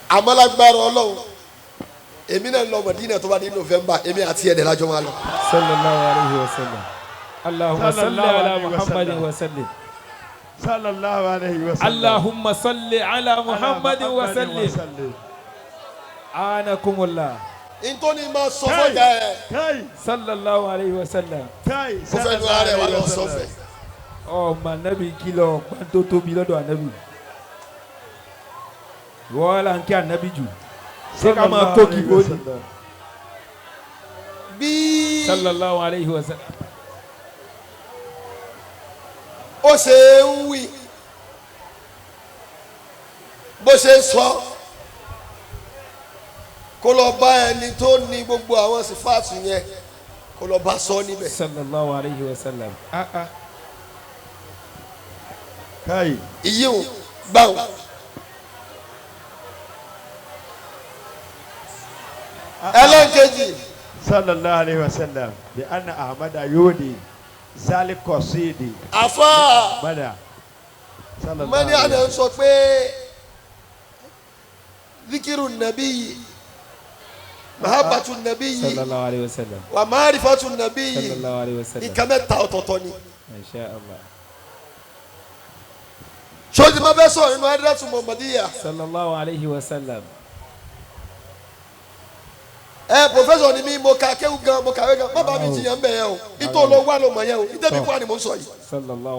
Amalagbara Ọlọ́run èmi náà lọ Mọ̀dínà tó bá ní November èmi àti ẹ̀dẹ̀ lájọ́ máa lọ. sallallahu alayhi wa sallam. Allahumma salli ala Muhammadin wa sallim. sallallahu alayhi wa sallam. Allahumma salli ala Muhammadin wa sallim. Anakumullah. Ntoni ma sọ fọjà ẹ. Sallallahu alayhi wa sallam. Mo fẹ́ nu ara ẹ̀ wá lọ sọ́fẹ̀. Ọmọ anabi kìlọ̀ pàtó tóbi lọ́dọ̀ anabi. Wọ́n là ń kí anabi jù. Ṣé ká máa kó kí bó ni? Bí Sallallahu alayhi wa sallam. ó ṣe ń wí bó ṣe ń sọ kó lọ bá ẹni tó ní gbogbo àwọn sífàtù yẹn kó lọ bá sọ níbẹ̀. Sallallahu alayhi wa sallam. ìyíhùn báwọn. ẹlẹ́nkejì. sallallahu alayhi wa sallam bi anna ahmada yodi zalik qasidi. àfa bada. mani àná sọ pé zikiru nabi mahabatu nabi Sallallahu alayhi wa sallam. wa marifatu nabi Sallallahu alayhi wa sallam. nǹkan mẹ́ta ọ̀tọ̀ọ̀tọ̀ ni. Masha Allah. sọ́jí ma bẹ́ sọ̀rọ̀ nínú adírẹ́sì Muhammadiyya. Sallallahu alayhi wa sallam. Professor ni mi mo ka kéwù gan mo kàwé gan má bàa mi jiyàn bẹ́ẹ̀ yẹn o ìtò ló wà ló mọ̀ yẹn o ìtẹ́bí wà ni mo ń sọ yìí. Sallallahu